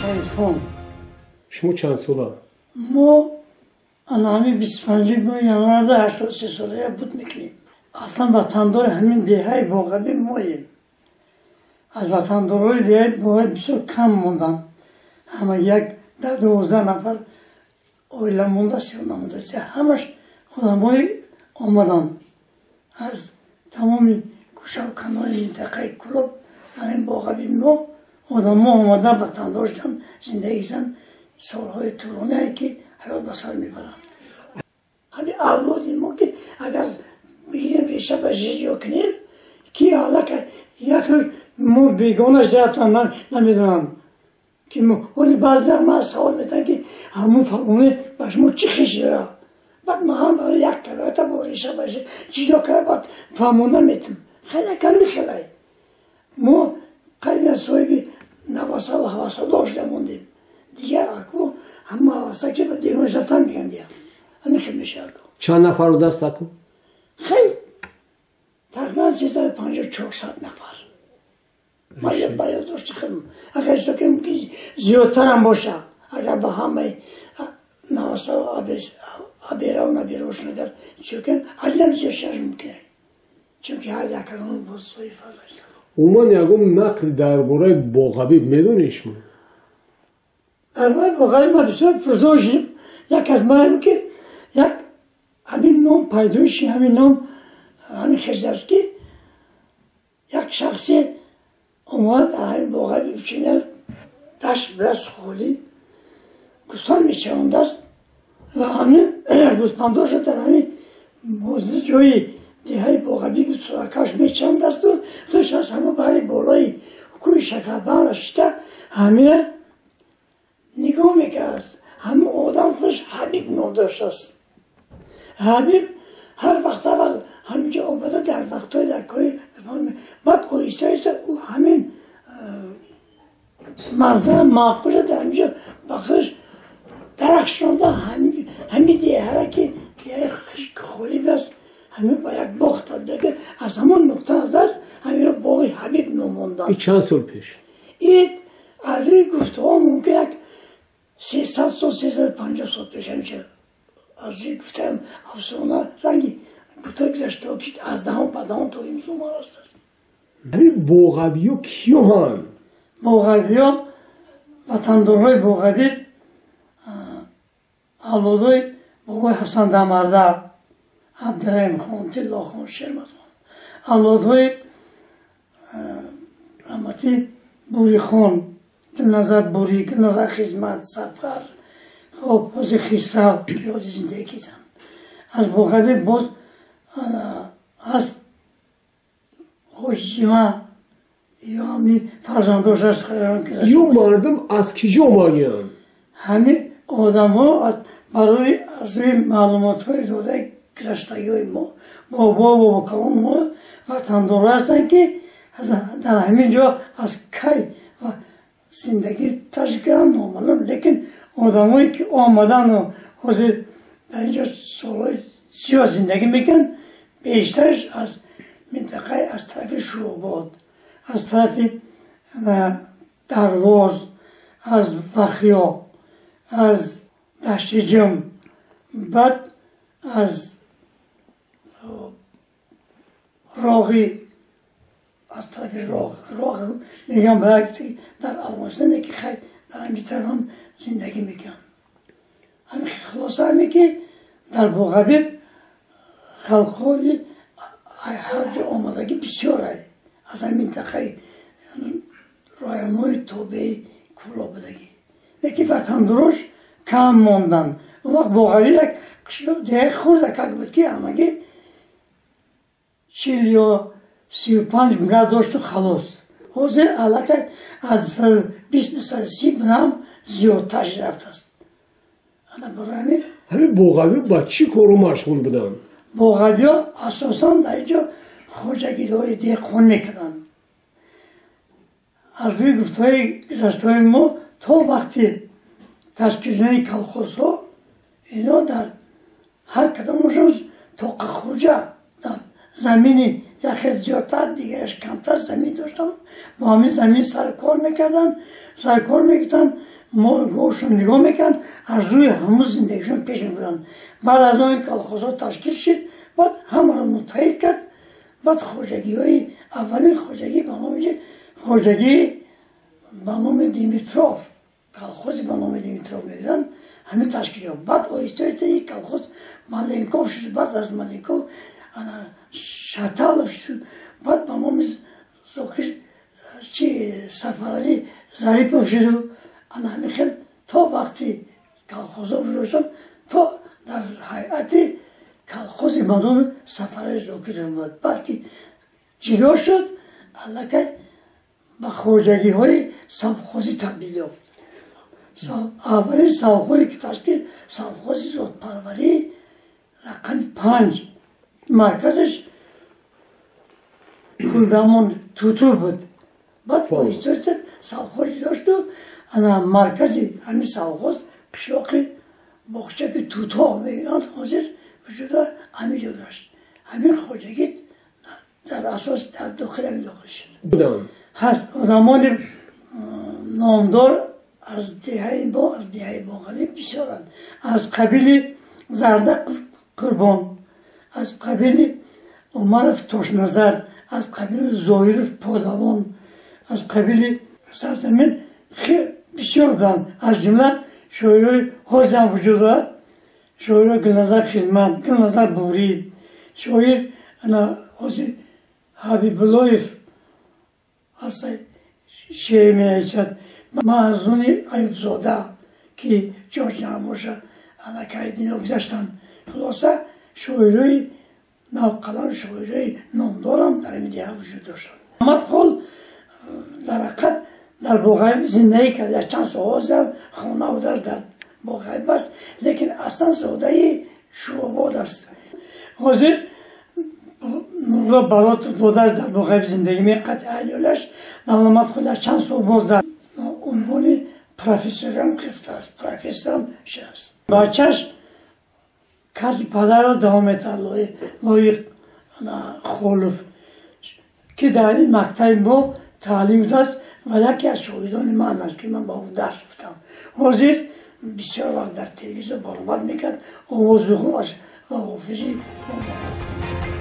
Hayırхан. شما چند ساله؟ ما anami 25 bu yanlarda 83 solaya but mikliyim. Aslan vatandor hemin dihay boğabi moyim. Az vatandoroy dihay boğabi bir kam mundan. Ama yak da 12 nafar oylamunda siyonamında. Hamış olamoy olmadan. Az tamamı kuşav kanalı intakay kulup naim boğabi mo. O da olmadan vatandordan zindegisen sorhoy turune ki hayat basar میبرم. همین اولادیم ما که اگر بگیریم ریشه بجیج یا کنیم که حالا که یک مو بیگانش رفتن نمیدونم که ولی بعضی من سوال میتن که همون فرمونه باش مو چی خیش داره بعد ما هم برای یک طبعه با ریشه بجیج جدا که بعد فرمونه میتم خیلی کم میخیلی ما قیبی صاحبی نواسه و حواسه داشته موندیم دیگه اکو همه حواسه که به دیگرش رفتن میگن دیگه همین خیلی میشه اکو چند نفر رو دست اکو؟ خیلی تقریبا 350-400 نفر ما یه باید داشتی خیلی اگر سکیم که زیادتر هم باشه اگر با همه نواسه و عبیره و نبیروش نگر چون از این زیاد شرش ممکنه چون که هر یک اون بازوی فضایش اومان یکم نقل درباره باغبی میدونی شما؟ درباره باغبی ما بسیار پرزوشیم یک از ما که یک همین نام پیدایشی همین نام همین خزرسکی یک شخصی اومد در همین باغبی بچینه دشت برس خولی گوستان میچهانده است و همین گوستاندار شد در همین موزه جایی دیهای باغبی بود سرکاش میچهانده است و خوش از همه بری بالایی کوی شکربند رشته همین نگاه میکرد است همه آدم خوش حبیب نام داشته است حبیب هر وقت همینجا آمده در وقتهای در کاری بعد آیسته آیسته او همین منظر معقول در اینجا بخش درخشانده همین دیه که دیه خولی بست همین با یک باغ بگه از همون نقطه نظر همین رو باغ حبیب نموندن این چند سال پیش؟ این از روی گفته ها ممکن یک 300 سال 350 سال پیش همیشه از روی گفته هم افسانه رنگی بوده گذشته که از دهم بدهم تا این زمان راست است همین باغبی ها کیو هم؟ باغبی ها وطندارهای باغبی اولادای بابای حسن دمرده عبدالرحیم خان طلا خان شرمت خان اولادهای رحمتی بوری خان گلنظر بوری گلنظر خدمت سفر خب باز خسرو پیاده زندگی کردن از باغبی باز از خوشیمه یا همین فرزنداش از خیران کردن یو مردم از کجا آمدن؟ همین آدم ها برای از روی معلومات های داده گذشتگی های ما بابا و کلان ما وطندار هستن که در همین جا از کی و زندگی تشکیل کردن نامعلوم لیکن آدم هایی که آمدن و حاضر در اینجا سالهای زیاد زندگی میکن بیشترش از منطقه از طرف شوراباد از طرف درواز از وخیا از دشت جم بعد از راغی از طرف راغ میگم برای در افغانستان که خیلی در همین تهران زندگی میکن همین خلاصه همی که در باغبی خلقهای هر جا آمدگی بسیار هست از همین منطقه رایانهای توبه کولا بدگی لیکن وطنداراش کم ماندن اون وقت باغبی یک قشلاق دیگه خورده که بود که همگی 40 یا 35 میلیارد داشت و خلاص حاضر علاقه از 20-30 بنام زیادترش رفت است همین باغبی با چی کارو مشغول بودن؟ باغبی ها اساسا در اینجا خواجگی های دیقان میکنن از روی گفته های گذشته های ما تا وقتی تشکیل شدن کلخوز ها اینا در هر کدامشون طاق خوجه در زمین یکی زیادتر دیگرش کمتر زمین داشتم با همین زمین سر کار میکردن ما گوشون نگاه میکن از روی همون زندگیشون پیش میبرن بعد از آن کالخوزها تشکیل شد بعد همه رو متحد کرد بعد خوجگی های اولین خوجگی به نام دیمیتروف کالخوزی به نام دیمیتروف میگذن همین تشکیل ها بعد آیسته یک کالخوز مالینکوف شد بعد از مالینکوف شتالف شد بعد به نام سفرالی ظریفوف شد انا همین خیلی تا وقتی کالخوزها وجود تا در هیئت کالخوزی به نام سفرالی زوکی بود بعد که جدا شد علاقه به خوجگی های سبخوزی تبدیل یافت اولین سبخوزی که تشکیل سبخوزی زودپروری رقم 5 مرکزش کلدامون توتو بود بعد آیسته سبخوزی داشت و مرکزی همین سبخوز قشلاقی بخشه که توتو میگن حاضر وجود همین جا داشت همین خوجگی در اساس در داخل شد هست آدمان نامدار از دهه باقوی بسیارند از قبیل زردق قربان از قبیل عمرف تاشنظر از قبیل زاهرف پادوان از قبیل سرزمین خیلی بسیار بودند از جمله شاعرای حاضر هم وجود دارد شاعرای گلنظر خدمت گلنظر بوری شاعر حاضر حبیب اللهیف شعر می نویسد محزون ایوب زاده که جاج نباشه علاقه دینا گذاشتن خلاصه شاعرای نوقلان شاعرای نامدار هم در این دیگه وجود داشتن محمد خال در حقیقت در باقوی زندگی کرده چند سال خانه و در باقوی بست لیکن اصلا زاده شواباد است حاضر نورلا برات دادر در باقوی زندگی می قطع ایالش محمد خال چند سال باز در عنوان پروفسور هم گرفته است پروفسور هم شست بچهش کسی پدر را دوامتر لایق خالف که در این مقطع با تعلیم دست و یکی از شاهدان من است که من با او درس گفتم حاضر بسیار وقت در تلویزیون برآمد میکرد آواز خوبش و حافظی با